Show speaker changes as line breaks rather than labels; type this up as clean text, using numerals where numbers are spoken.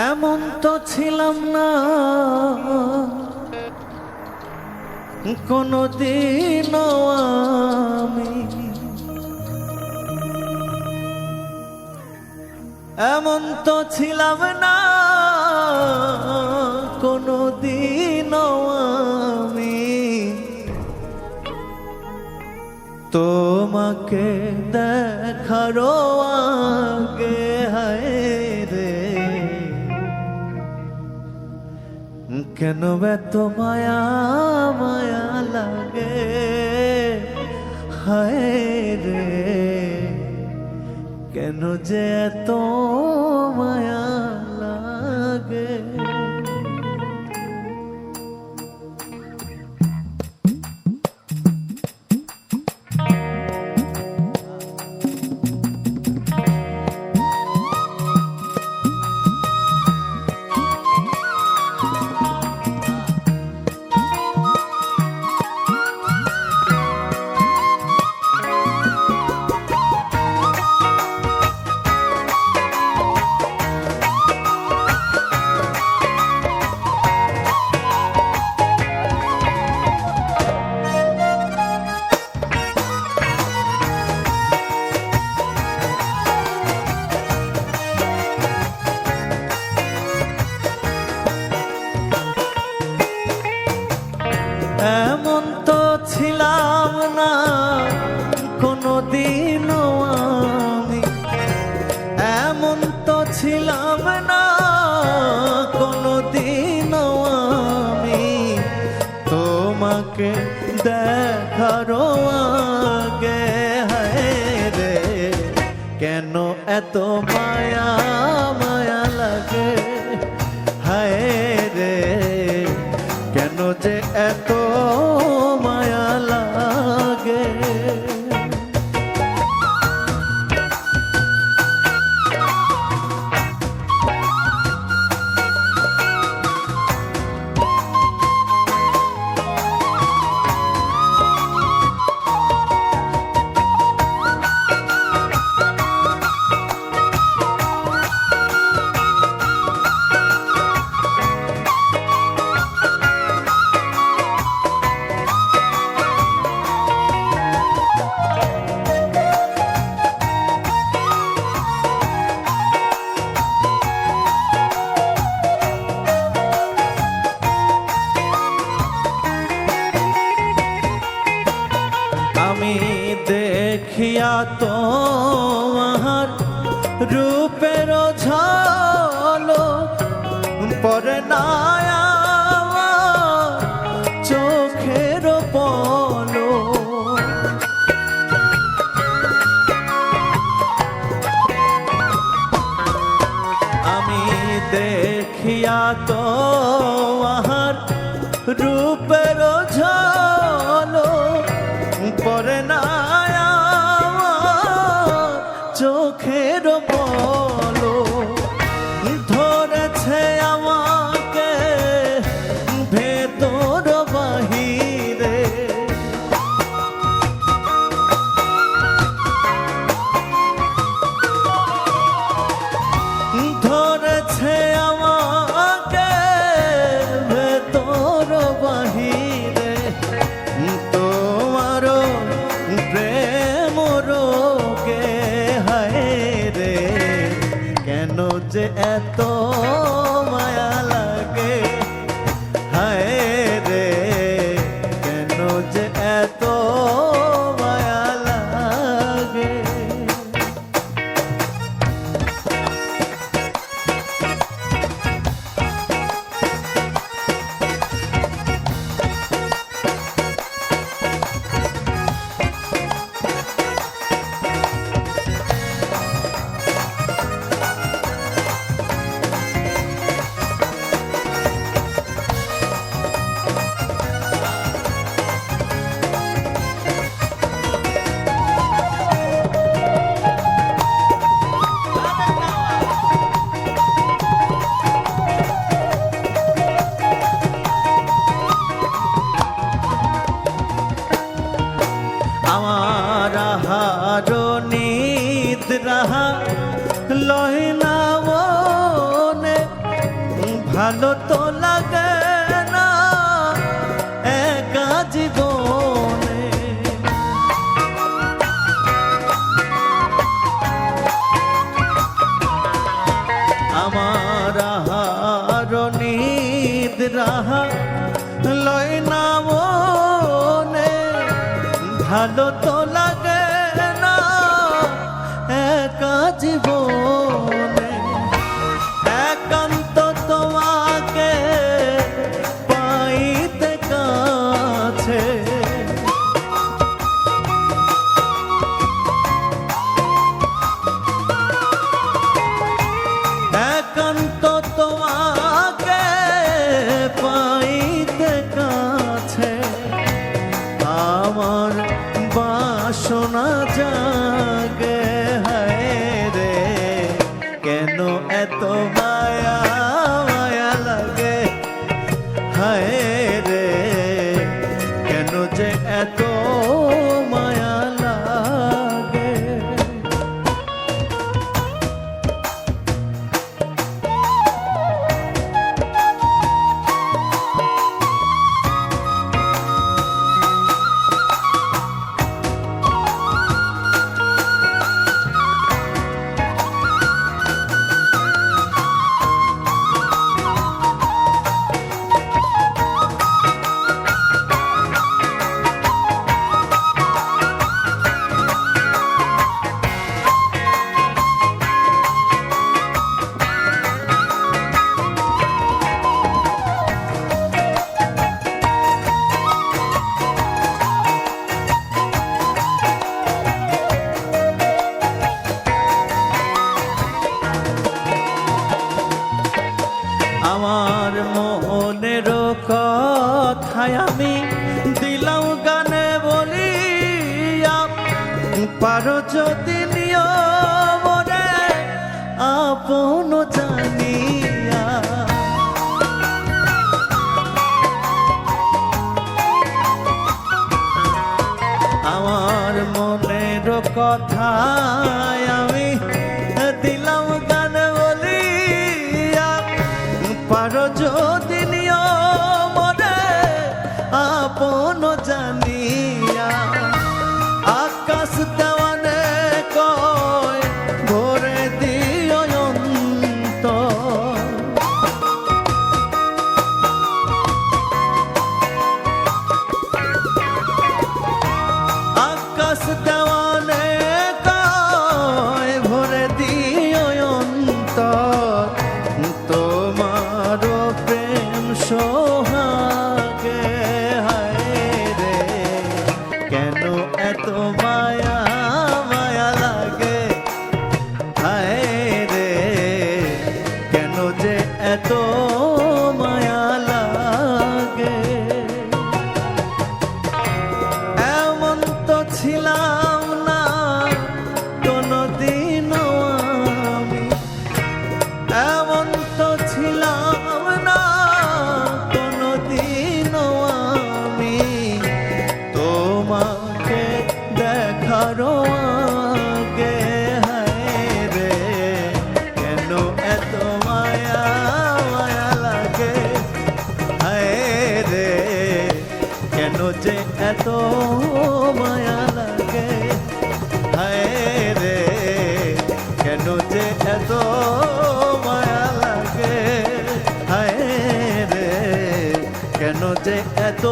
এমন তো ছিলাম না কোনদিনও আমি, এমন তো ছিলাম না কোনদিনও আমি তোমাকে দেখারও আগে। হায় রে কেন এত মায়া মায়া লাগে, হায় রে কেন যে এত মায়া লাগে। এমন তো ছিলাম না কোনদিনও আমি, এমন তো ছিলাম না কোনদিনও আমি তোমাকে দেখারও আগে। হায় রে কেন এত মায়া মায়া লাগে, হায় রে কেন যে এত মায়া লাগে। আমি দেখিয়া তোমার রূপের ঝলক পরে না আমার চোখের পলক। আমি দেখিয়া তোমার রূপের ঝলক পরে না চোখের পলক ধরেছে আমাকে ভেতর বাহিরে। ধরেছে আমাকে ভেতর বাহিরে তোমারও প্রেম রোগে। হায় রে কেন যে এত মায়া লাগে, হায় রে কেন যে এত মায়া লাগে। ভালো তো লাগে না একা জীবনে, একান্ত তোমাকে পাইতে কাছে। একান্ত তোমাকে পাইতে কাছে, আমার বাসনা জাগে হায় রে, কেন এত মায়া মায়া লাগে হায় রে, কেন যে এত মায়া লাগে। আমার মনের কথায় আমি দিলাম গানে বলিয়া, পারো যদি নিও মনে আপন জানিয়া। আমার মনের কথায় আমি দিলাম গানে বলিয়া, পারো যদি নিও মনে আপন জানিয়া। আকাশ দেওয়ানে কয় ভরে দিও অন্তর, আকাশ দেওয়ানে কয় ভরে দিও অন্তর, তোমার প্রেম সোহাগে হায় রে, কেন এত মায়া মায়া লাগে হায় রে, কেন যে এত মায়া লাগে। এমন তো ছিলাম না কোনদিনও আমি, এমন তো ছিলাম না কোনদিনও আমি, তোমাকে দেখার আগে হায় রে, কেন এত মায়া মায়া লাগে হায় রে, কেন যে এত মায়া লাগে হায় রে, কেন যে এত মায়া লাগে হায় রে, কেন যে এত